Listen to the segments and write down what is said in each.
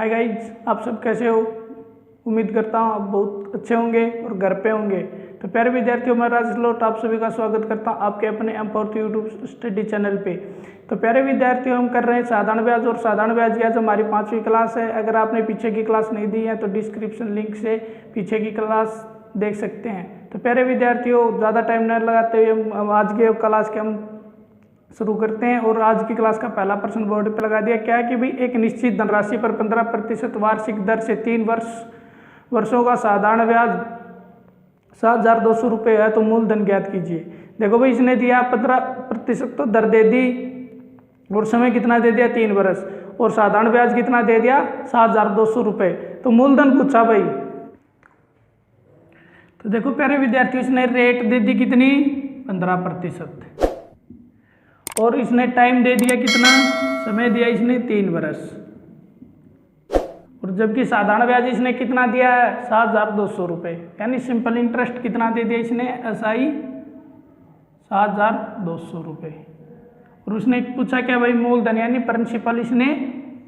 Hi guys, आप सब कैसे हो। उम्मीद करता हूँ आप बहुत अच्छे होंगे और घर पे होंगे। तो प्यारे विद्यार्थियों, मैं राजेश लोट आप सभी का स्वागत करता हूँ आपके अपने एमपावर यूट्यूब स्टडी चैनल पे। तो प्यारे विद्यार्थियों, हम कर रहे हैं साधारण ब्याज, और साधारण ब्याज की आज हमारी 5वीं क्लास है। अगर आपने पीछे की क्लास नहीं दी है तो डिस्क्रिप्शन लिंक से पीछे की क्लास देख सकते हैं। तो प्यारे विद्यार्थियों, ज़्यादा टाइम न लगाते हुए हम आज के क्लास के हम शुरू करते हैं। और आज की क्लास का पहला प्रश्न बोर्ड पर लगा दिया। क्या है कि भाई एक निश्चित धनराशि पर 15% वार्षिक दर से 3 वर्षों का साधारण ब्याज 7,200 रुपये है, तो मूलधन ज्ञात कीजिए। देखो भाई, इसने दिया 15% तो दर दे दी, और समय कितना दे दिया 3 वर्ष, और साधारण ब्याज कितना दे दिया 7,200 रुपये। तो मूलधन पूछा भाई। तो देखो प्यारे विद्यार्थियों, इसने रेट दे दी कितनी 15%, और इसने टाइम दे दिया कितना, समय दिया इसने 3 वर्ष, और जबकि साधारण ब्याज इसने कितना दिया है 7,200 रुपये, यानी सिंपल इंटरेस्ट कितना दे दिया इसने एसआई 7,200 रुपये। और उसने पूछा क्या भाई, मूलधन यानी प्रिंसिपल इसने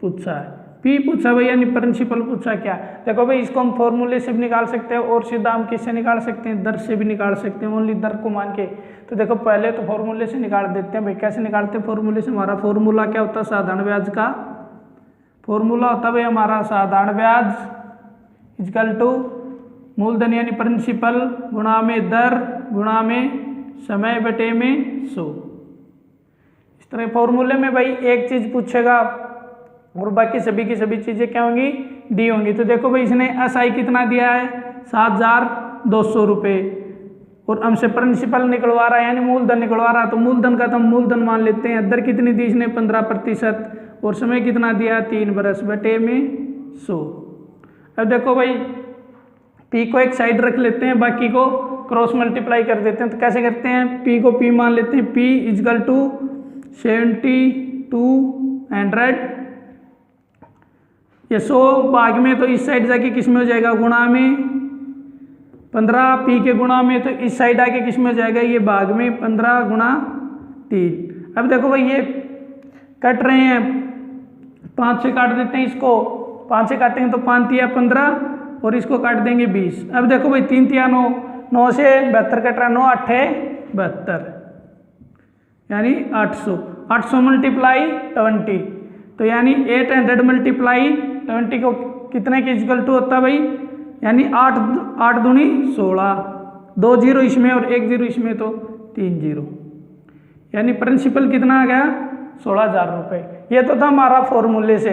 पूछा है। पी पूछा भाई यानी प्रिंसिपल पूछा क्या। देखो भाई, इसको हम फॉर्मूले से भी निकाल सकते हैं, और सीधा हम किससे निकाल सकते हैं, दर से भी निकाल सकते हैं, ओनली दर को मान के। तो देखो पहले तो फॉर्मूले से निकाल देते हैं भाई। कैसे निकालते हैं फॉर्मूले से? हमारा फॉर्मूला क्या होता है साधारण ब्याज का? फॉर्मूला होता है भाई हमारा साधारण ब्याज इजकल टू मूलधन यानी प्रिंसिपल गुणा में दर गुणा में समय बटे में 100। इस तरह फॉर्मूले में भाई एक चीज पूछेगा और बाकी सभी की सभी चीजें क्या होंगी, दी होंगी। तो देखो भाई, इसने एसआई कितना दिया है 7,200 रुपये, और हमसे प्रिंसिपल निकलवा रहा है यानी मूलधन निकलवा रहा है। तो मूलधन का तो हम मूलधन मान लेते हैं। दर कितनी दी इसने 15%, और समय कितना दिया 3 वर्ष बटे में 100। अब देखो भाई, पी को एक साइड रख लेते हैं, बाकी को क्रॉस मल्टीप्लाई कर देते हैं। तो कैसे करते हैं, पी को पी मान लेते हैं। पी इजकल टू 7200, ये 100 भाग में तो इस साइड जाके किस में हो जाएगा, गुणा में 15। पी के गुणा में तो इस साइड आके किस में हो जाएगा, ये भाग में 15 गुणा 3। अब देखो भाई, ये कट रहे हैं, 5 से काट देते हैं इसको। 5 से काटेंगे तो 5 तिया 15, और इसको काट देंगे 20। अब देखो भाई, 3 तिया 9, 9 से 72 कट रहा है, 9 8 72, यानी 800। 800 मल्टीप्लाई 20, तो यानी 800 मल्टीप्लाई 20 को कितने के इक्वल टू होता है भाई, यानी 8 दूनी 16, 2 जीरो इसमें और 1 जीरो इसमें, तो 3 जीरो, यानी प्रिंसिपल कितना आ गया 16,000 रुपये। ये तो था हमारा फॉर्मूले से।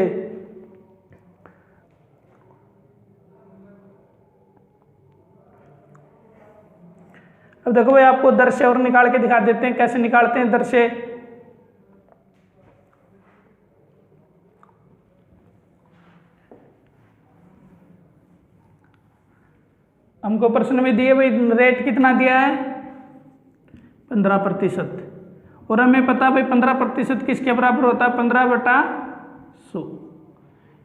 अब देखो भाई, आपको दर से और निकाल के दिखा देते हैं। कैसे निकालते हैं दर से? हमको प्रश्न में दिए भाई रेट कितना दिया है 15%, और हमें पता भाई 15% किसके बराबर होता है 15/100,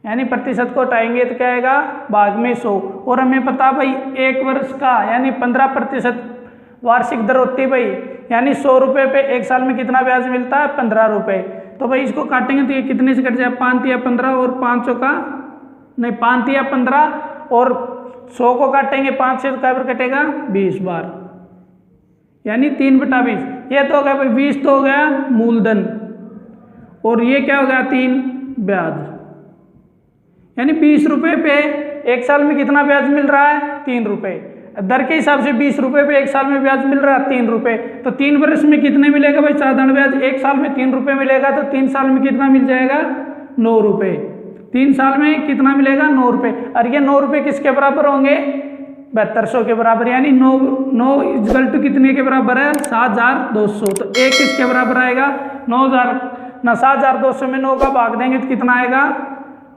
यानी प्रतिशत को हटाएंगे तो क्या आएगा भाग में 100। और हमें पता भाई 1 वर्ष का यानी 15% वार्षिक दर होती है भाई, यानी 100 रुपये पे 1 साल में कितना ब्याज मिलता है 15 रुपये। तो भाई इसको काटेंगे तो ये कितने से कट जाए, 5 तिया 15, और 500 का नहीं 5 तिया 15, और 100 को काटेंगे 5 से, तो क्या कटेगा 20 बार, यानी 3/20। ये तो हो गया भाई 20 तो हो गया मूलधन, और ये क्या हो गया 3 ब्याज, यानी 20 रुपये पे 1 साल में कितना ब्याज मिल रहा है 3 रुपये। दर के हिसाब से 20 रुपये पे 1 साल में ब्याज मिल रहा है 3 रुपये। तो 3 वर्ष में कितने मिलेगा भाई साधारण ब्याज, 1 साल में 3 रुपये मिलेगा, तो 3 साल में कितना मिल जाएगा 9 रुपये। 3 साल में कितना मिलेगा 9 रुपये, और ये 9 रुपये किसके बराबर होंगे 7200 के बराबर, यानी 9 इक्वल टू कितने के बराबर है 7,200। तो एक किसके बराबर आएगा 9,000 ना, 7,200 में 9 का भाग देंगे तो कितना आएगा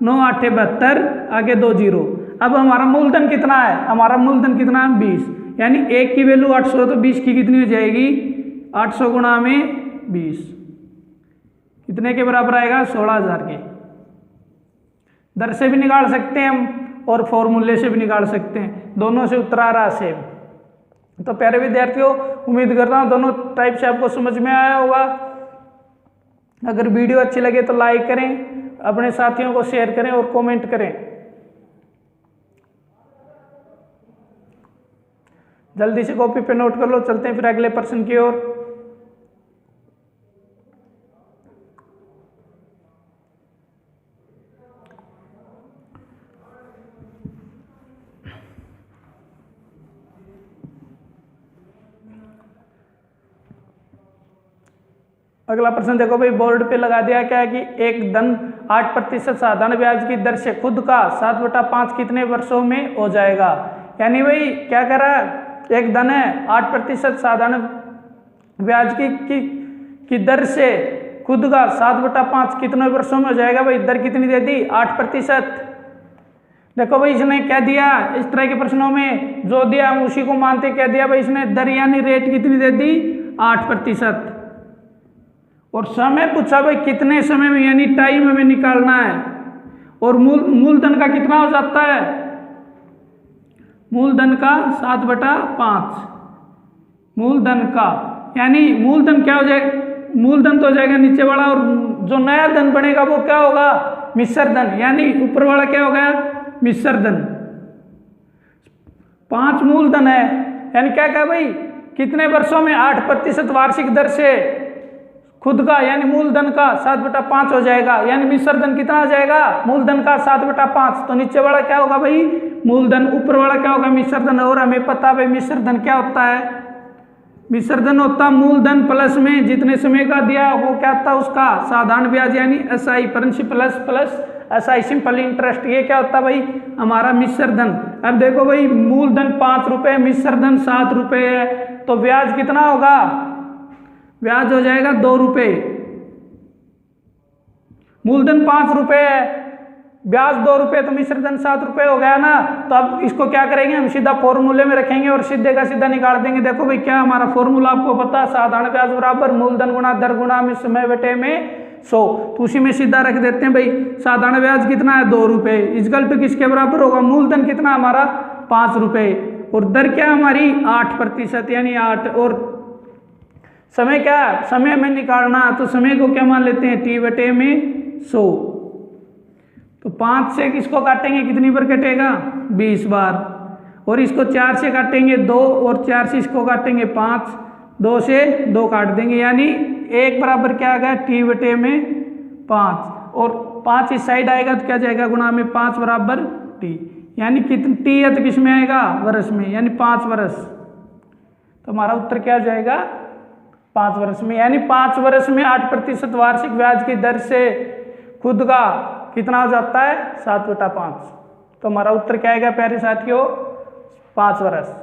9 8 72, आगे 2 जीरो। अब हमारा मूलधन कितना है, हमारा मूलधन कितना है 20, यानी 1 की वैल्यू 800, तो 20 की कितनी हो जाएगी 800 गुणा में 20, कितने के बराबर आएगा 16,000 के। दर से भी निकाल सकते हैं हम, और फॉर्मूले से भी निकाल सकते हैं, दोनों से उत्तर आ रहा सेम। तो प्यारे विद्यार्थियों, उम्मीद कर रहा हूँ दोनों टाइप से आपको समझ में आया होगा। अगर वीडियो अच्छी लगे तो लाइक करें, अपने साथियों को शेयर करें और कमेंट करें। जल्दी से कॉपी पे नोट कर लो। चलते हैं फिर अगले प्रश्न की ओर। अगला प्रश्न देखो भाई, बोर्ड पे लगा दिया क्या है कि एक धन 8% साधारण ब्याज की दर से खुद का 7/5 कितने वर्षों में हो जाएगा। यानी भाई क्या कर रहा है, एक धन है 8% साधारण ब्याज की दर से खुद का 7/5 कितने वर्षों में हो जाएगा। भाई दर कितनी दे दी, 8%। देखो भाई इसने क्या दिया, इस तरह के प्रश्नों में जो दिया हम उसी को मानते। क्या दिया भाई इसने, दर यानी रेट कितनी दे दी, 8%। और समय पूछा भाई कितने समय में, यानी टाइम हमें निकालना है। और मूलधन का कितना हो जाता है, मूलधन का 7/5 मूलधन का, यानी मूलधन क्या हो जाएगा, मूलधन तो हो जाएगा नीचे वाला, और जो नया धन बनेगा वो क्या होगा, मिश्र धन। यानी ऊपर वाला क्या हो गया, मिश्र धन। 5 मूलधन है, यानी क्या कहा भाई कितने वर्षों में 8% वार्षिक दर से खुद का यानी मूलधन का 7/5 हो जाएगा। यानी मिश्र धन कितना आ जाएगा, मूलधन का 7/5। तो नीचे वाला क्या होगा भाई मूलधन, ऊपर वाला क्या होगा मिश्र धन। और हमें पता भाई मिश्र धन क्या होता है, मिश्र धन होता मूलधन प्लस में जितने समय का दिया वो क्या होता है उसका साधारण ब्याज, यानी SI principal plus SI simple interest. ये क्या होता है भाई हमारा मिश्र धन। अब देखो भाई मूलधन 5 रुपए, मिश्र धन 7 रुपए है, तो ब्याज कितना होगा, ब्याज हो जाएगा 2 रुपए। मूलधन 5 रुपए है, ब्याज 2 रुपए, तो मिश्र धन 7 रुपए हो गया ना। तो अब इसको क्या करेंगे हम, सीधा फॉर्मूले में रखेंगे और सीधे का सीधा निकाल देंगे। देखो भाई क्या हमारा फॉर्मूला आपको पता, साधारण ब्याज बराबर मूलधन गुणा दर गुणा में समय बटे में 100। तो उसी में सीधा रख देते हैं भाई, साधारण ब्याज कितना है 2 रुपए, इक्वल टू किसके बराबर होगा, मूलधन कितना हमारा 5 रुपए, और दर क्या हमारी 8% यानी 8। और समय क्या, समय में निकालना, तो समय को क्या मान लेते हैं T बटे में 100। तो 5 से किसको काटेंगे, कितनी बार कटेगा 20 बार। और इसको 4 से काटेंगे 2, और 4 से इसको काटेंगे 5, 2 से 2 काट देंगे, यानी 1 बराबर क्या आ गया T बटे में 5। और 5 इस साइड आएगा तो क्या जाएगा गुणा में 5 बराबर T, यानी कितनी T है तो किस में आएगा वर्ष में, यानी 5 वर्ष। तो हमारा उत्तर क्या जाएगा 5 वर्ष में। यानी 5 वर्ष में 8% वार्षिक ब्याज की दर से खुद का कितना हो जाता है 7/5। तो हमारा उत्तर क्या आएगा प्यारे साथियों, 5 वर्ष।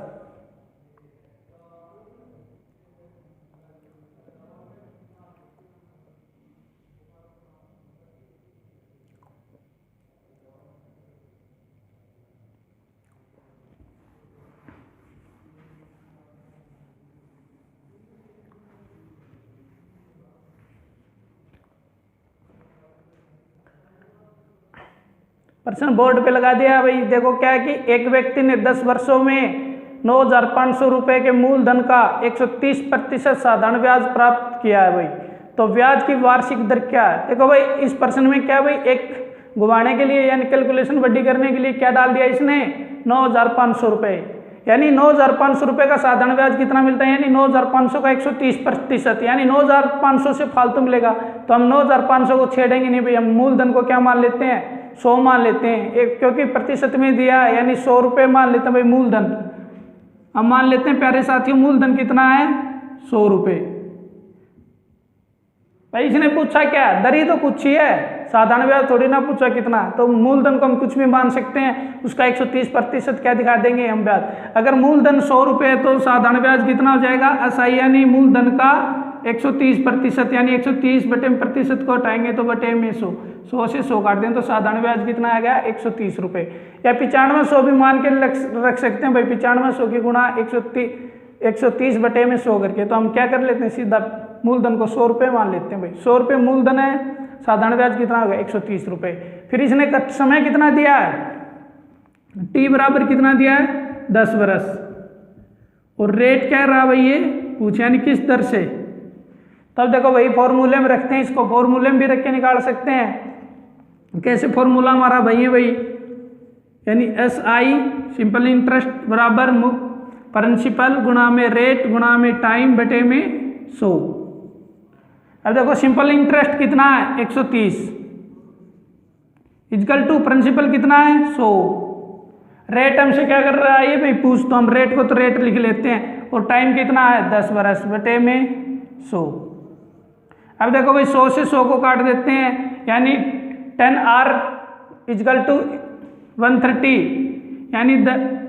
प्रश्न बोर्ड पे लगा दिया भाई। देखो क्या है कि एक व्यक्ति ने 10 वर्षों में 9,500 रुपए के मूलधन का 130% साधारण ब्याज प्राप्त किया है भाई। तो ब्याज की वार्षिक दर क्या है। देखो भाई इस प्रश्न में क्या भाई एक घुमाने के लिए यानी कैलकुलेशन बड़ी करने के लिए क्या डाल दिया इसने 9,500 रुपए, यानी 9,500 रुपए का साधारण ब्याज कितना मिलता है, यानी 9,500 का 130%, यानी 9,500 से फालतू मिलेगा। तो हम 9,500 को छेड़ेंगे नहीं भाई, हम मूलधन को क्या मान लेते हैं 100 मान लेते हैं, एक क्योंकि प्रतिशत में दिया है यानी 100 रुपये मान लेते हैं भाई मूलधन। हम मान लेते हैं प्यारे साथियों मूलधन कितना है 100 रुपये। भाई इसने पूछा क्या, दर ही तो पूछी है, साधारण ब्याज थोड़ी ना पूछा कितना। तो मूलधन को हम कुछ भी मान सकते हैं, उसका 130% क्या दिखा देंगे हम ब्याज। अगर मूलधन 100 रुपये है तो साधारण ब्याज कितना हो जाएगा SI यानी मूलधन का 130%, यानी 130 बटे में प्रतिशत को हटाएंगे तो बटे में 100, 100 से 100 काट दें तो साधारण ब्याज कितना आ गया 130 रुपये। या 9500 भी मान के रख सकते हैं भाई, 9500 की गुणा 130 बटे में 100 करके। तो हम क्या कर लेते हैं सीधा मूलधन को 100 रुपये मान लेते हैं भाई। 100 रुपये मूलधन है, साधारण ब्याज कितना होगा 130 रुपये। फिर इसने समय कितना दिया है, T बराबर कितना दिया है 10 वर्ष। और रेट क्या रहा भाई ये पूछे, यानी किस दर से। तब देखो भाई फॉर्मूले में रखते हैं इसको, फॉर्मूले में भी रख के निकाल सकते हैं। कैसे फॉर्मूला हमारा भाई है भाई, यानी SI सिंपल इंटरेस्ट बराबर प्रिंसिपल गुणा में रेट गुणा में टाइम बटे में 100। अब देखो सिंपल इंटरेस्ट कितना है 130 इक्वल टू प्रिंसिपल कितना है 100। रेट हमसे क्या कर रहा है ये भाई पूछ, तो हम रेट को तो रेट लिख लेते हैं, और टाइम कितना है 10 वर्ष बटे में 100। अब देखो भाई 100 से 100 को काट देते हैं, यानी 10R इक्वल टू 130, यानी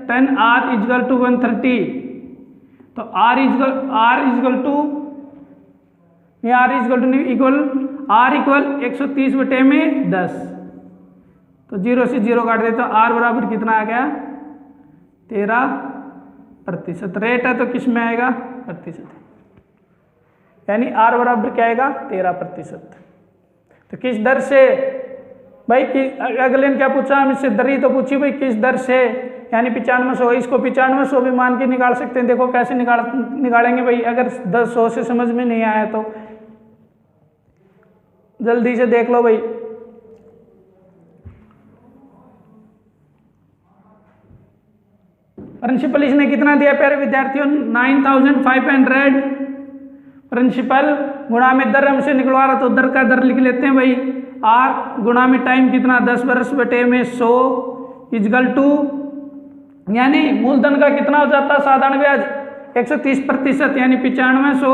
10R इक्वल टू 130। तो R equal to R equal 130 बटे में 10। तो 0 से 0 काट देते, तो R बराबर कितना आ गया 13%। रेट है तो किस में आएगा प्रतिशत, यानी R बराबर क्या आएगा 13%। तो किस दर से भाई अगले ने क्या पूछा, हम इससे दर ही तो पूछी भाई किस दर से, यानी 9500, इसको 9500 भी मान के निकाल सकते हैं। देखो कैसे निकालेंगे भाई, अगर 100 से समझ में नहीं आया तो जल्दी से देख लो भाई। प्रिंसिपल इसने कितना दिया प्यारे विद्यार्थियों 9500। प्रिंसिपल गुणा में दर हमसे निकलवा रहा, तो दर का दर लिख लेते हैं भाई R गुणा में टाइम कितना 10 वर्ष बटे में 100 इक्वल टू, यानी मूलधन का कितना हो जाता है साधारण ब्याज 130%, यानी 9500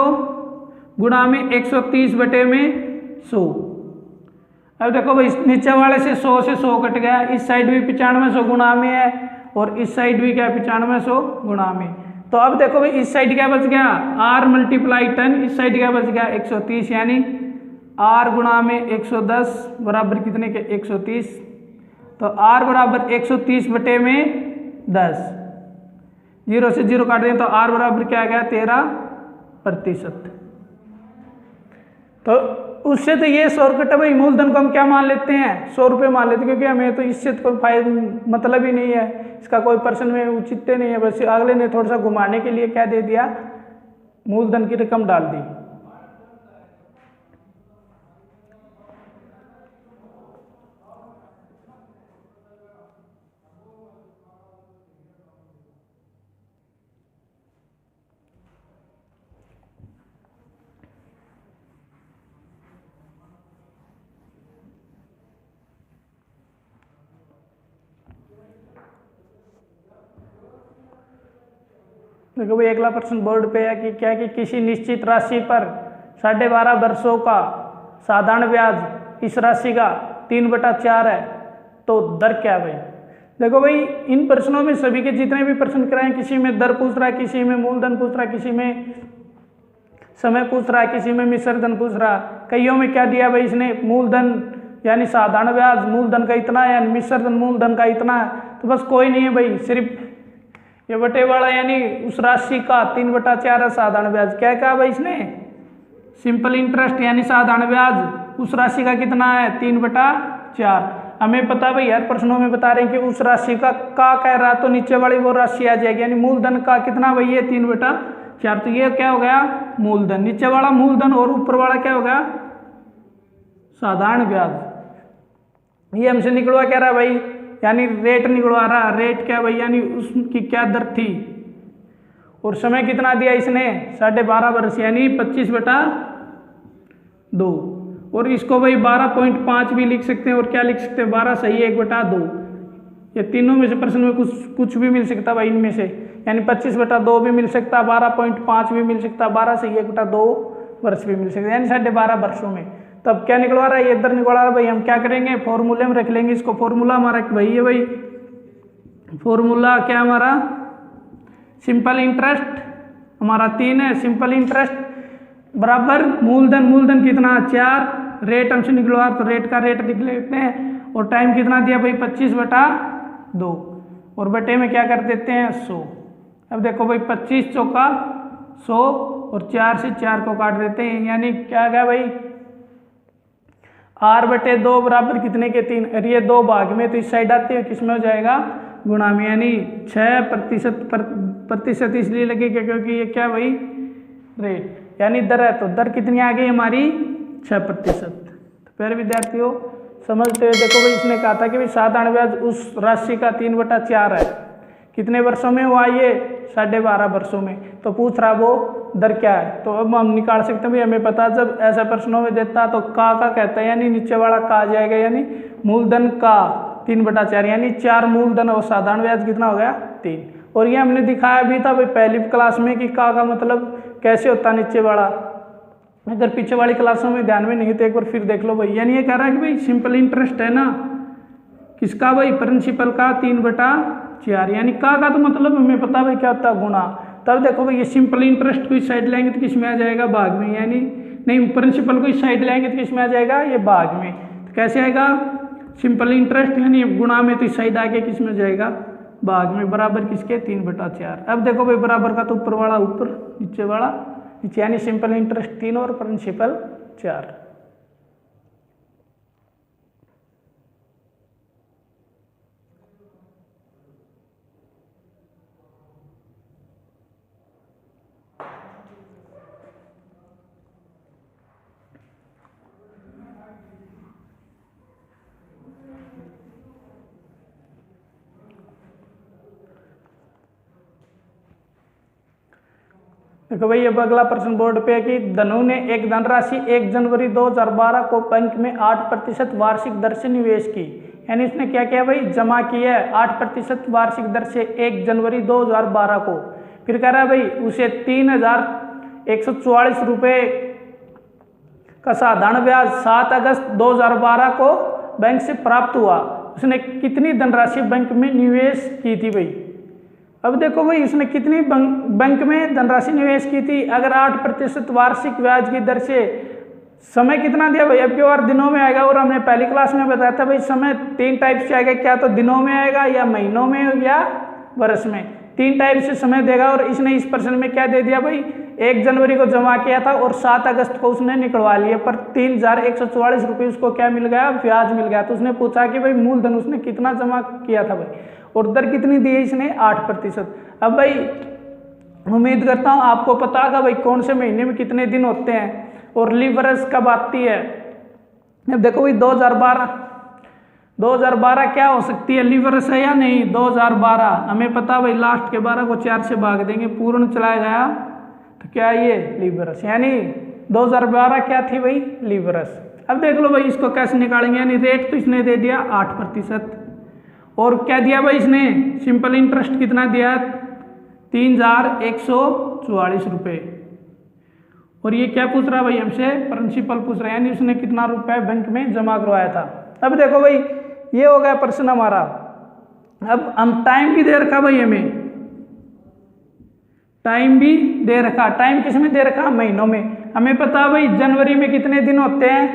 गुणा में 130 बटे में 100। अब देखो भाई नीचे वाले से 100 से 100 कट गया, इस साइड भी 9500 गुणा में है और इस साइड भी क्या 9500 गुणा में। तो अब देखो भाई इस साइड क्या बच गया R मल्टीप्लाई 10, इस साइड क्या बच गया 130, यानी R गुणा में 110 बराबर कितने के 130। तो R बराबर 130 बटे में 10, 0 से 0 काट दें तो R बराबर क्या आ गया 13%। तो उससे तो ये 100 रुपये भाई मूलधन को हम क्या मान लेते हैं 100 रुपये मान लेते हैं, क्योंकि हमें तो इससे कोई फायदा मतलब ही नहीं है, इसका कोई पर्सन में उचित नहीं है। बस अगले ने थोड़ा सा घुमाने के लिए क्या दे दिया मूलधन की रकम डाल दी। देखो भाई अगला प्रश्न बोर्ड पे है कि क्या कि किसी निश्चित राशि पर 12.5 वर्षों का साधारण ब्याज इस राशि का 3/4 है, तो दर क्या है भाई। देखो भाई इन प्रश्नों में सभी के जितने भी प्रश्न कराए, किसी में दर पूछ रहा है, किसी में मूलधन पूछ रहा है, किसी में समय पूछ रहा है, किसी में मिश्र धन पूछ रहा है। कईयों में क्या दिया भाई इसने मूलधन यानी साधारण ब्याज मूलधन का इतना है, मिश्र धन मूलधन का इतना है। तो बस कोई नहीं है भाई, सिर्फ ये बटे वाला यानी उस राशि का 3/4 है साधारण ब्याज। क्या कहा भाई इसने सिंपल इंटरेस्ट यानी साधारण ब्याज उस राशि का कितना है 3/4। हमें पता भाई हर प्रश्नों में बता रहे हैं कि उस राशि का कह रहा तो नीचे वाली वो राशि आ जाएगी, यानी मूलधन का कितना भाई है 3/4। तो ये क्या हो गया मूलधन, नीचे वाला मूलधन और ऊपर वाला क्या हो गया साधारण ब्याज। ये हमसे निकलवा क्या रहा भाई, यानी रेट निकलवा रहा। रेट क्या भाई, यानी उसकी क्या दर थी और समय कितना दिया इसने 12.5 वर्ष, यानी 25/2। और इसको भाई 12.5 भी लिख सकते हैं और क्या लिख सकते हैं 12 सही 1/2। ये तीनों में से प्रश्न में कुछ भी मिल सकता भाई इनमें से, यानी 25/2 भी मिल सकता, 12.5 भी मिल सकता, 12 सही 1/2 वर्ष भी मिल सकता, यानी 12.5 वर्षों में। तब क्या निकलवा रहा है ये दर निकलवा रहा है भाई। हम क्या करेंगे फॉर्मूले में रख लेंगे इसको। फॉर्मूला हमारा भाई है भाई, फॉर्मूला क्या हमारा सिंपल इंटरेस्ट हमारा 3 है। सिंपल इंटरेस्ट बराबर मूलधन कितना 4, रेट हमसे निकलवा तो रेट का रेट लिख लेते हैं, और टाइम कितना दिया भाई 25/2 और बटे में क्या कर देते हैं 100। अब देखो भाई 25 चौका 100 और 4 से 4 को काट देते हैं, यानी क्या गया भाई R/2 बराबर कितने के 3। और ये 2 भाग में तो इस साइड आते हुए किस में हो जाएगा गुणा में, यानी 6% इसलिए लगेगा क्योंकि ये क्या भाई रेट यानी दर है। तो दर कितनी आ गई हमारी 6%। तो प्यारे विद्यार्थियों समझते हुए देखो भाई, इसने कहा था कि भाई साधारण ब्याज उस राशि का 3/4 है, कितने वर्षों में हुआ ये, 12.5 वर्षों में। तो पूछ रहा वो दर क्या है। तो अब हम निकाल सकते हैं भाई, हमें पता जब ऐसा प्रश्नों में देता तो का कहता है, यानी नीचे वाला का आ जाएगा, यानी मूलधन का 3/4, यानी 4 मूलधन और साधारण ब्याज कितना हो गया 3। और ये हमने दिखाया भी था भाई पहली क्लास में कि का मतलब कैसे होता है नीचे वाला, अगर पीछे वाली क्लासों में ध्यान में नहीं तो एक बार फिर देख लो भाई। यानी ये कह रहा है कि भाई सिंपल इंटरेस्ट है ना किसका भाई, प्रिंसिपल का 3/4, यानी का तो मतलब हमें पता भाई क्या होता है गुणा। तब देखो भाई ये सिंपल इंटरेस्ट को इस साइड लेंगे तो किस में आ जाएगा, भाग में, यानी नहीं प्रिंसिपल को इस साइड लेंगे तो किस में आ जाएगा, ये भाग में। तो कैसे आएगा, सिंपल इंटरेस्ट यानी गुणा में तो इस साइड आके किस में जाएगा, भाग में, बराबर किसके 3/4। अब देखो भाई बराबर का तो ऊपर वाला ऊपर, नीचे वाला नीचे, यानी सिंपल इंटरेस्ट 3 और प्रिंसिपल 4। देखो भाई अब अगला प्रश्न बोर्ड पे है कि धनु ने एक धनराशि 1 जनवरी 2012 को बैंक में 8% वार्षिक दर से निवेश की। यानी उसने क्या किया भाई, जमा किया है 8% वार्षिक दर से 1 जनवरी 2012 को। फिर कह रहा है भाई उसे 3,144 रुपये का साधारण ब्याज 7 अगस्त 2012 को बैंक से प्राप्त हुआ। उसने कितनी धनराशि बैंक में निवेश की थी भाई। अब देखो भाई उसने कितनी बैंक में धनराशि निवेश की थी, अगर 8% वार्षिक ब्याज की दर से, समय कितना दिया भाई, अब की बार दिनों में आएगा। और हमने पहली क्लास में बताया था भाई समय 3 टाइप से आएगा, क्या तो दिनों में आएगा या महीनों में या वर्ष में, 3 टाइप से समय देगा। और इसने इस प्रश्न में क्या दे दिया भाई, 1 जनवरी को जमा किया था और 7 अगस्त को उसने निकलवा लिया, पर 3,144 रुपये उसको क्या मिल गया, ब्याज मिल गया। तो उसने पूछा कि भाई मूलधन उसने कितना जमा किया था भाई, और दर कितनी दी है इसने, 8%। अब भाई उम्मीद करता हूँ आपको पता होगा भाई कौन से महीने में कितने दिन होते हैं और लीव वर्ष कब आती है। अब देखो भाई 2012 क्या हो सकती है, लीव वर्ष है या नहीं, 2012 हमें पता भाई लास्ट के 12 को 4 से भाग देंगे, पूर्ण चलाया गया तो क्या ये लीव वर्ष, यानी 2012 क्या थी भाई, लीव वर्ष। अब देख लो भाई इसको कैसे निकालेंगे, यानी रेट तो इसने दे दिया 8%, और क्या दिया भाई इसने, सिंपल इंटरेस्ट कितना दिया, 3,144 रुपये। और ये क्या पूछ रहा है भाई हमसे, प्रिंसिपल पूछ रहा है, यानी उसने कितना रुपए बैंक में जमा करवाया था। अब देखो भाई ये हो गया प्रश्न हमारा। अब हम टाइम भी दे रखा भाई, हमें टाइम भी दे रखा, टाइम किस में दे रखा, महीनों में। हमें पता भाई जनवरी में कितने दिन होते हैं,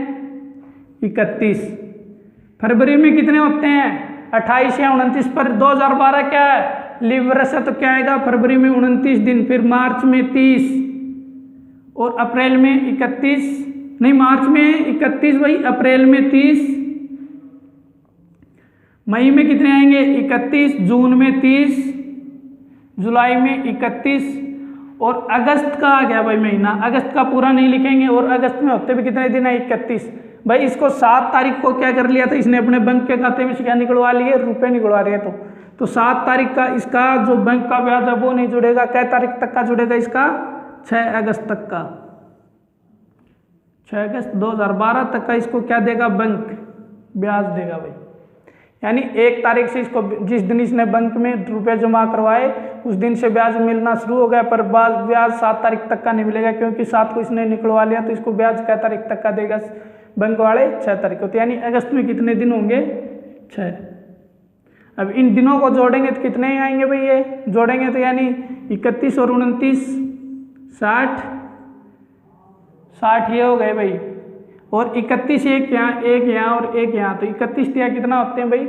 31, फरवरी में कितने होते हैं, 28 या 29, पर 2012 क्या है, लीव वर्ष है तो क्या आएगा, फरवरी में 29 दिन, फिर मार्च में 30 और अप्रैल में 31, नहीं मार्च में 31 भाई, अप्रैल में 30, मई में कितने आएंगे 31, जून में 30, जुलाई में 31, और अगस्त का आ गया भाई महीना, अगस्त का पूरा नहीं लिखेंगे, और अगस्त में होते भी कितने दिन है, 31। भाई इसको 7 तारीख को क्या कर लिया था इसने, अपने बैंक के खाते में से क्या निकलवा लिए, रुपए निकलवा रहे हैं। तो 7 तारीख का इसका जो बैंक का ब्याज है वो नहीं जुड़ेगा, कै तारीख तक का जुड़ेगा इसका, 6 अगस्त तक का, 6 अगस्त 2012 तक का इसको क्या देगा, बैंक ब्याज देगा भाई। यानी 1 तारीख से इसको, जिस दिन इसने बैंक में रुपए जमा करवाए उस दिन से ब्याज मिलना शुरू हो गया, पर ब्याज 7 तारीख तक का नहीं मिलेगा, क्योंकि 7 को इसने निकलवा लिया। तो इसको ब्याज कै तारीख तक का देगा बैंक वाले, 6 तारीख को। तो यानी अगस्त में कितने दिन होंगे, 6। अब इन दिनों को जोड़ेंगे तो कितने आएंगे भाई, ये जोड़ेंगे तो यानी 31 और 29, 60 ये हो गए भाई, और 31 एक यहाँ और एक यहाँ, तो 31 या कितना होते हैं भाई,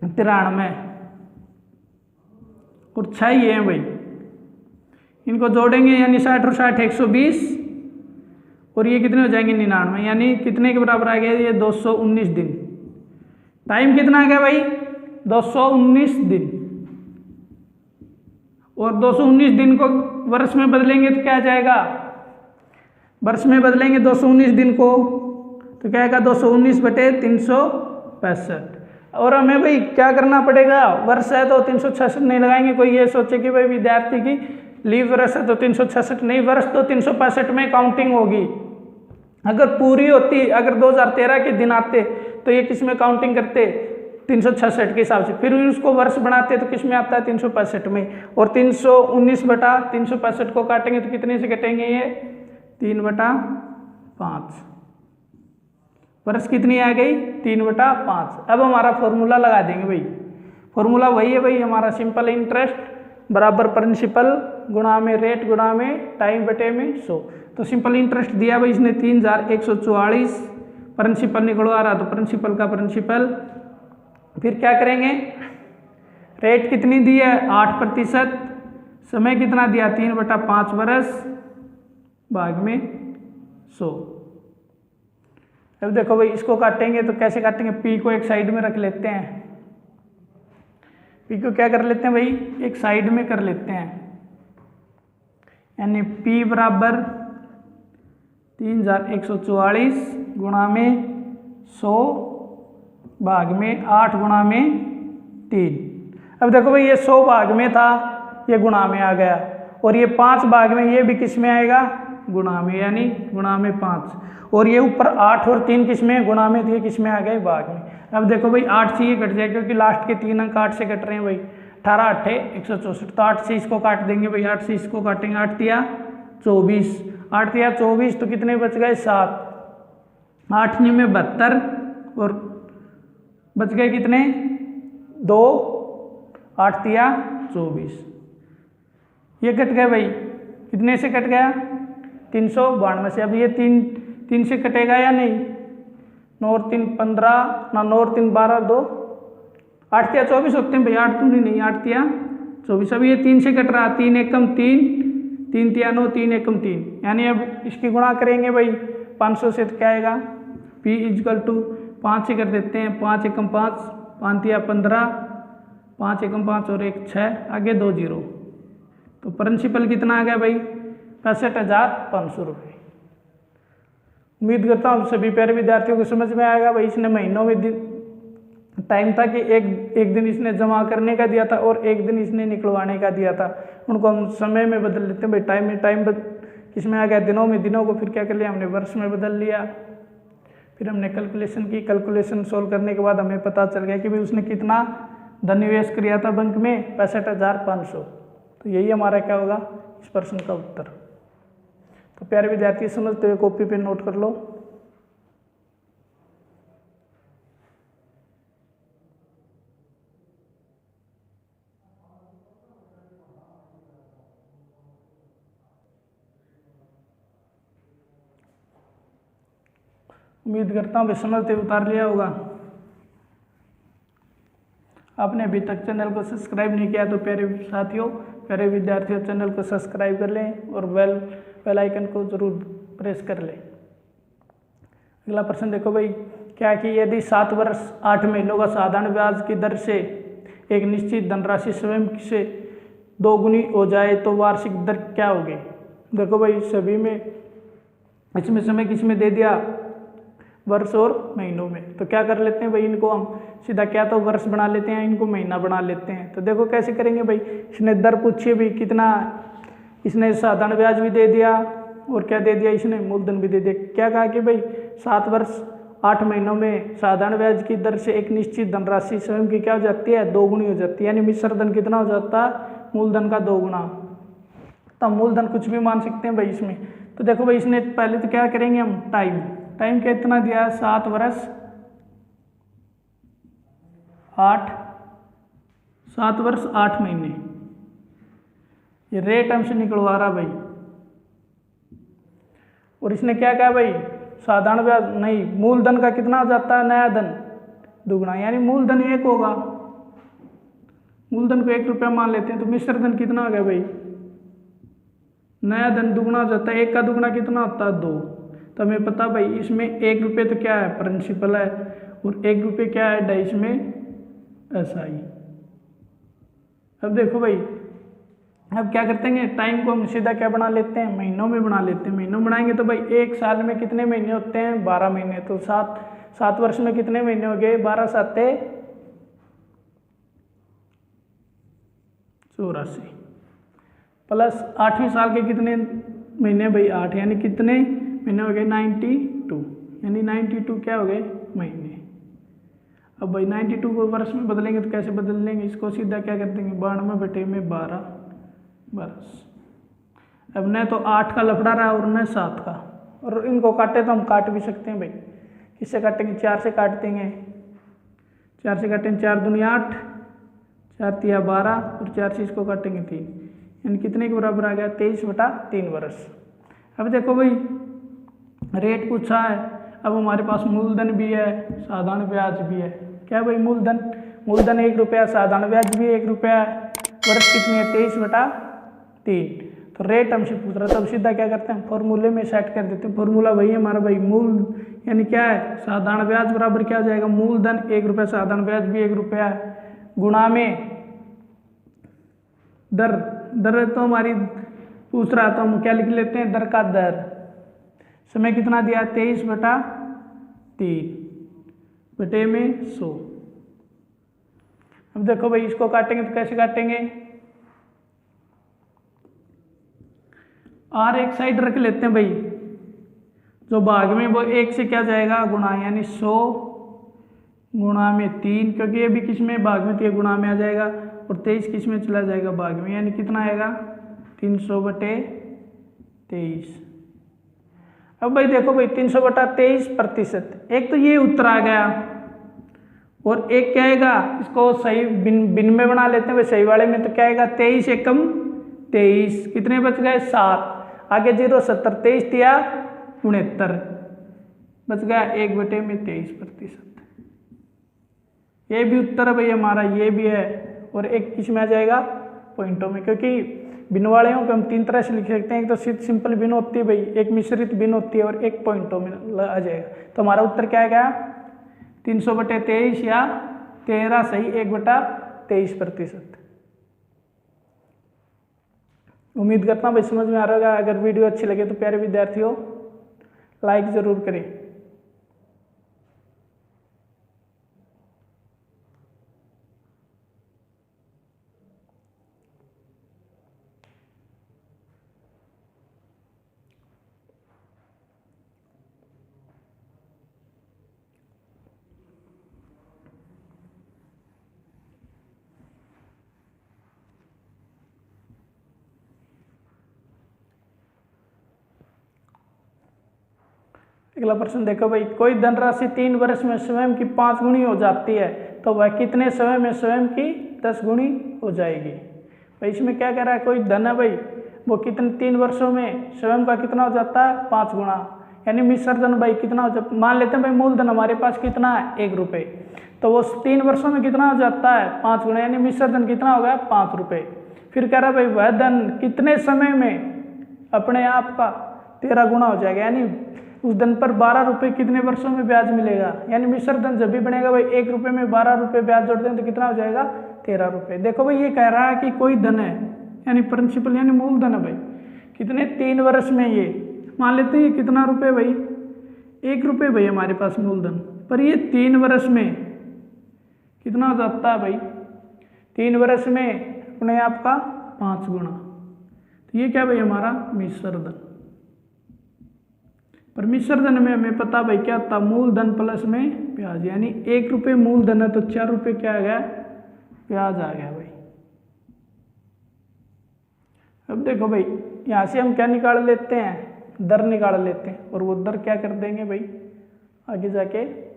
93, और 6 ये हैं भाई, इनको जोड़ेंगे यानी 60 और 60 120, और ये कितने हो जाएंगे 99, यानी कितने के बराबर आ गया ये, 219 दिन। टाइम कितना आ गया भाई, 219 दिन, और 219 दिन को वर्ष में बदलेंगे तो क्या आ जाएगा, वर्ष में बदलेंगे 219 दिन को तो क्या आएगा 219/365। और हमें भाई क्या करना पड़ेगा, वर्ष है तो 366 नहीं लगाएंगे। कोई ये सोचे कि भाई विद्यार्थी की लीव वर्ष है तो 366 नहीं, वर्ष तो 365 में काउंटिंग होगी। अगर पूरी होती, अगर 2013 के दिन आते तो ये किस में काउंटिंग करते, 366 के हिसाब से, फिर उसको वर्ष बनाते तो किस में आता है, 365 में। और 319/365 को काटेंगे तो कितने से कटेंगे, ये 3/5। वर्ष कितनी आ गई, 3/5। अब हमारा फॉर्मूला लगा देंगे भाई। फॉर्मूला वही है भाई हमारा, सिंपल इंटरेस्ट बराबर प्रिंसिपल गुणा में रेट गुणा में टाइम बटे में 100। तो सिंपल इंटरेस्ट दिया भाई इसने 3144, प्रिंसिपल निकलवा रहा तो प्रिंसिपल का प्रिंसिपल। फिर क्या करेंगे, रेट कितनी दी है 8%, समय कितना दिया 3/5 वर्ष भाग में 100। अब देखो भाई इसको काटेंगे तो कैसे काटेंगे, पी को एक साइड में रख लेते हैं, पी को क्या कर लेते हैं भाई, एक साइड में कर लेते हैं, यानी पी बराबर 3144 गुणा में 100 भाग में 8 गुणा में 3। अब देखो भाई ये 100 भाग में था, ये गुणा में आ गया, और ये 5 भाग में, ये भी किस में आएगा, गुणा में, यानी गुणा में 5। और ये ऊपर 8 और 3 किस में, गुणा में, तो ये किस में आ गए, भाग में। अब देखो भाई 8 से ये कट जाएगा क्योंकि लास्ट के 3 अंक 8 से कट रहे हैं भाई, 18 8 164, तो 8 से इसको काट देंगे भाई, 8 से इसको काटेंगे, 8 तिया 24, 8 तिया 24, तो कितने बच गए 7, 8 में 72, और बच गए कितने 2, 8 तिया 24, ये कट गए भाई, कितने से कट गया 392 से। अब ये 3 से कटेगा या नहीं, 9 और 3 15, ना 9 और 3 12, 2 8 तिया 24 होते हैं भाई, 8 दूनी नहीं, 8 तिया 24। अब ये 3 से कट रहा, 3 एकम 3, 3 तिया 9, 3 एकम 3, यानी अब इसकी गुणा करेंगे भाई 500 से, तो क्या आएगा, P = 5 से कर देते हैं, 5 एकम 5, 5 तिया 15, 5 एकम 5 और 1 6, आगे 2 0, तो प्रिंसिपल कितना आ गया भाई 65,500 रुपये। उम्मीद करता हूँ सभी प्यारे विद्यार्थियों को समझ में आएगा भाई। इसने महीनों में टाइम था कि एक दिन इसने जमा करने का दिया था और एक दिन इसने निकलवाने का दिया था, उनको हम समय में बदल लेते हैं भाई, टाइम किस में आ गया, दिनों में, दिनों को फिर क्या कर लिया हमने, वर्ष में बदल लिया। फिर हमने कैलकुलेशन की, कैलकुलेशन सोल्व करने के बाद हमें पता चल गया कि भाई उसने कितना धन निवेश किया था बैंक में, 65,500। तो यही हमारा क्या होगा इस प्रश्न का उत्तर। तो प्यारे विद्यार्थी समझते हुए कॉपी पे नोट कर लो। उम्मीद करता हूँ समझते उतार लिया होगा। आपने अभी तक चैनल को सब्सक्राइब नहीं किया तो प्यारे साथियों, प्यारे विद्यार्थियों, चैनल को सब्सक्राइब कर लें और बेल आइकन को जरूर प्रेस कर लें। अगला प्रश्न देखो भाई, क्या कि यदि 7 वर्ष 8 महीनों का साधारण ब्याज की दर से एक निश्चित धनराशि स्वयं से 2 गुनी हो जाए तो वार्षिक दर क्या होगी। देखो भाई सभी में इसमें समय किसमें दे दिया, वर्ष और महीनों में। तो क्या कर लेते हैं भाई, इनको हम सीधा क्या तो वर्ष बना लेते हैं, इनको महीना बना लेते हैं। तो देखो कैसे करेंगे भाई, इसने दर पूछिए भी कितना, इसने साधारण ब्याज भी दे दिया और क्या दे दिया, इसने मूलधन भी दे दिया। क्या कहा कि भाई 7 वर्ष 8 महीनों में साधारण ब्याज की दर से एक निश्चित धनराशि स्वयं की क्या हो जाती है, 2 गुनी हो जाती है, यानी मिश्र धन कितना हो जाता है, मूलधन का 2 गुना। तो मूलधन कुछ भी मान सकते हैं भाई इसमें। तो देखो भाई इसने पहले तो क्या करेंगे हम, टाइम कितना दिया, 7 वर्ष 8 महीने, ये रेट हमसे निकलवा रहा भाई। और इसने क्या कहा भाई, साधारण ब्याज नहीं, मूलधन का कितना हो जाता है, नया धन दुगुना, यानी मूलधन 1 होगा, मूलधन को 1 रुपया मान लेते हैं। तो मिश्र धन कितना हो गया भाई, नया धन दुगुना हो जाता है, 1 का दुगुना कितना होता है, 2। तो हमें पता भाई इसमें 1 रुपये तो क्या है, प्रिंसिपल है, और 1 रुपये क्या है, इसमें SI। अब देखो भाई अब क्या करते हैं, टाइम को हम सीधा क्या बना लेते हैं, महीनों में बना लेते हैं। महीनों बनाएंगे तो भाई एक साल में कितने महीने होते हैं, 12 महीने। तो 7 वर्ष में कितने महीने हो गए, 12 7 84 प्लस 8वें साल के कितने महीने भाई 8, यानी कितने महीने हो गए 92, यानी 92 क्या हो गए महीने। अब भाई 92 को वर्ष में बदलेंगे तो कैसे बदल लेंगे, इसको सीधा क्या कर देंगे 92/12 बरस। अब न तो 8 का लफड़ा रहा और न 7 का, और इनको काटे तो हम काट भी सकते हैं भाई। किससे काटेंगे, 4 से काट देंगे, 4 से काटेंगे 4 दूनी 8, 4 तिया 12 और 4 से इसको काटेंगे 3, यानी कितने के बराबर आ गया 23/3 वर्ष। अब देखो भाई रेट पूछा है, अब हमारे पास मूलधन भी है, साधारण ब्याज भी है। क्या भाई मूलधन 1 रुपया, साधारण ब्याज भी 1 रुपया है, वर्ष कितनी है 23/3। तो रेट हमसे पूछ रहा था, अब सीधा क्या करते हैं फॉर्मूले में सेट कर देते हैं। फॉर्मूला वही है हमारा भाई, मूल यानी क्या है साधारण ब्याज बराबर क्या हो जाएगा, मूलधन 1 रुपया, साधारण ब्याज भी 1 रुपया है, गुणा में दर। दर तो हमारी पूछ रहा तो हम क्या लिख लेते हैं, दर का दर। समय कितना दिया 23/3 बटे में 100। अब देखो भाई इसको काटेंगे तो कैसे काटेंगे, R एक साइड रख लेते हैं भाई, जो भाग में वो 1 से क्या जाएगा गुणा, यानी 100 गुणा में 3, क्योंकि ये भी किस में भाग में, तो ये गुणा में आ जाएगा, और 23 किस में चला जाएगा भाग में, यानी कितना आएगा 300/23। अब भाई देखो भाई 300/23%, एक तो ये उत्तर आ गया, और एक क्या आएगा, इसको सही बिन में बना लेते हैं भाई, सही वाले में तो क्या आएगा 23 एकम 23, कितने बच गए 7, आगे 0 70, 23 तिया 69, बच गया 1/23%। ये भी उत्तर है भाई हमारा, ये भी है, और एक किस में आ जाएगा पॉइंटों में, क्योंकि बिन वाले को हम 3 तरह से लिख सकते हैं, एक तो सिंपल बिन होती है भाई, एक मिश्रित बिन होती है, और एक पॉइंटों में आ जाएगा। तो हमारा उत्तर क्या आएगा 300/23 या 13 सही 1/23%। उम्मीद करता हूँ भाई समझ में आ रहा होगा। अगर वीडियो अच्छी लगे तो प्यारे विद्यार्थियों लाइक ज़रूर करें। अगला प्रश्न देखो भाई, कोई धनराशि 3 वर्ष में स्वयं की 5 गुनी हो जाती है, तो वह कितने समय में स्वयं की 10 गुनी हो जाएगी। भाई इसमें क्या कह रहा है, कोई धन है भाई, वो कितने 3 वर्षों में स्वयं का कितना हो जाता है 5 गुना, यानी मिश्र धन भाई कितना हो जाता, मान लेते हैं भाई मूलधन हमारे पास कितना है 1 रुपये, तो वो 3 वर्षों में कितना हो जाता है 5 गुना, यानी मिश्र धन कितना होगा 5 रुपये। फिर कह रहा है भाई वह धन कितने समय में अपने आप का 13 गुना हो जाएगा, यानी उस धन पर 12 रुपये कितने वर्षों में ब्याज मिलेगा, यानी मिश्र धन जब भी बनेगा भाई 1 रुपये में 12 रुपये ब्याज जोड़ दें तो कितना हो जाएगा 13 रुपये। देखो भाई ये कह रहा है कि कोई धन है, यानी प्रिंसिपल यानी मूलधन है भाई, कितने 3 वर्ष में, ये मान लेते हैं कितना रुपये भाई 1 रुपये भाई हमारे पास मूलधन, पर ये 3 वर्ष में कितना हो जाता है भाई 3 वर्ष में अपने आप का 5 गुना। तो ये क्या भाई हमारा मिश्र धन। पर मिश्र धन में हमें पता भाई क्या था, मूलधन प्लस में ब्याज, यानी 1 रुपये मूलधन है तो 4 रुपये क्या आ गया ब्याज आ गया भाई। अब देखो भाई यहाँ से हम क्या निकाल लेते हैं, दर निकाल लेते हैं, और वो दर क्या कर देंगे भाई आगे जाके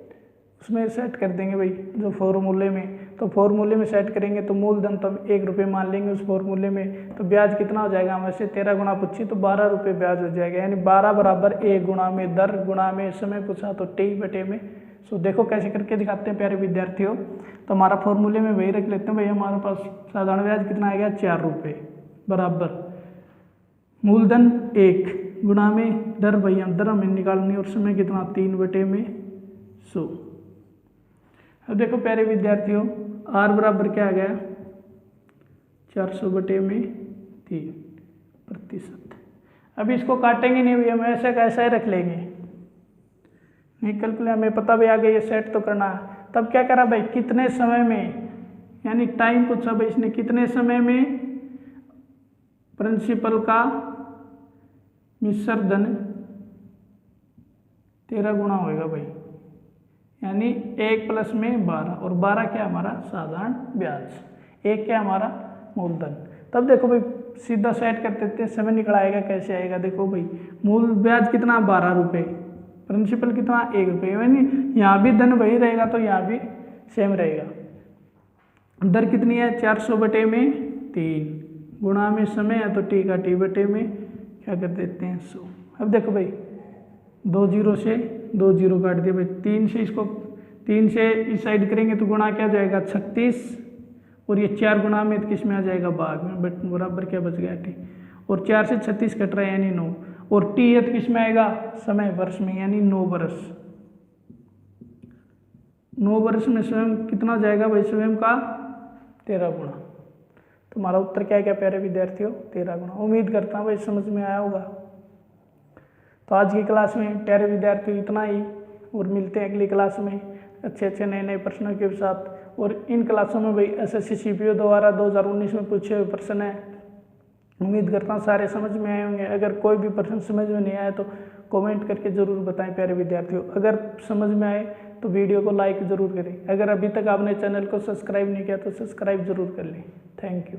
उसमें सेट कर देंगे भाई जो फॉर्मूले में, तो फॉर्मूले में सेट करेंगे तो मूलधन तो हम 1 रुपये मान लेंगे उस फॉर्मूले में, तो ब्याज कितना हो जाएगा हमें से 13 गुना पूछी तो 12 रुपये ब्याज हो जाएगा, यानी 12 बराबर 1 गुणा में दर गुणा में समय पूछा तो टी बटे में। सो देखो कैसे करके दिखाते हैं प्यारे विद्यार्थियों। तो हमारा फॉर्मूले में वही रख लेते हैं भाई, हमारे पास साधारण ब्याज कितना आ गया 4 रुपये बराबर मूलधन 1 गुणा में दर भाई हम दर हमें निकालनी, और समय कितना 3 बटे में 100। अब देखो प्यारे विद्यार्थियों आर बराबर क्या आ गया 400 बटे में 3%। अभी इसको काटेंगे नहीं, हम ऐसे का ऐसा ही रख लेंगे, नहीं कैलकुलेट हमें पता भी आगे ये सेट तो करना है। तब क्या करा भाई, कितने समय में, यानी टाइम पूछा भाई इसने, कितने समय में प्रिंसिपल का मिश्र धन 13 गुना होएगा भाई, यानी 1 प्लस में 12, और 12 क्या हमारा साधारण ब्याज, 1 क्या हमारा मूलधन। तब देखो भाई सीधा सेट कर देते हैं, समय निकल आएगा, कैसे आएगा देखो भाई, मूल ब्याज कितना 12 रुपये, प्रिंसिपल कितना 1 रुपये, यानी यहाँ भी धन वही रहेगा तो यहाँ भी सेम रहेगा। दर कितनी है 400/3, गुणा में समय है तो टी का टी बटे में क्या कर देते हैं 100। अब देखो भाई 2 0 से 2 0 काट दिया भाई, 3 से इसको 3 से इस साइड करेंगे तो गुणा क्या जाएगा 36, और ये 4 गुणा में किस में आ जाएगा भाग में, बट बराबर क्या बच गया टी, और 4 से 36 कट रहा है यानी 9, और टी है तो किस में आएगा समय वर्ष में, यानी 9 वर्ष। 9 वर्ष में स्वयं कितना जाएगा भाई, स्वयं का 13 गुना। तुम्हारा उत्तर क्या है क्या प्यारे विद्यार्थियों, 13 गुना। उम्मीद करता हूँ भाई समझ में आया होगा। तो आज की क्लास में प्यारे विद्यार्थियों इतना ही, और मिलते हैं अगली क्लास में अच्छे नए नए प्रश्नों के साथ। और इन क्लासों में भाई एसएससी सीपीओ द्वारा 2019 में पूछे हुए प्रश्न है, उम्मीद करता हूँ सारे समझ में आए होंगे। अगर कोई भी प्रश्न समझ में नहीं आया तो कमेंट करके ज़रूर बताएं प्यारे विद्यार्थियों। अगर समझ में आए तो वीडियो को लाइक ज़रूर करें। अगर अभी तक आपने चैनल को सब्सक्राइब नहीं किया तो सब्सक्राइब ज़रूर कर लें। Thank you.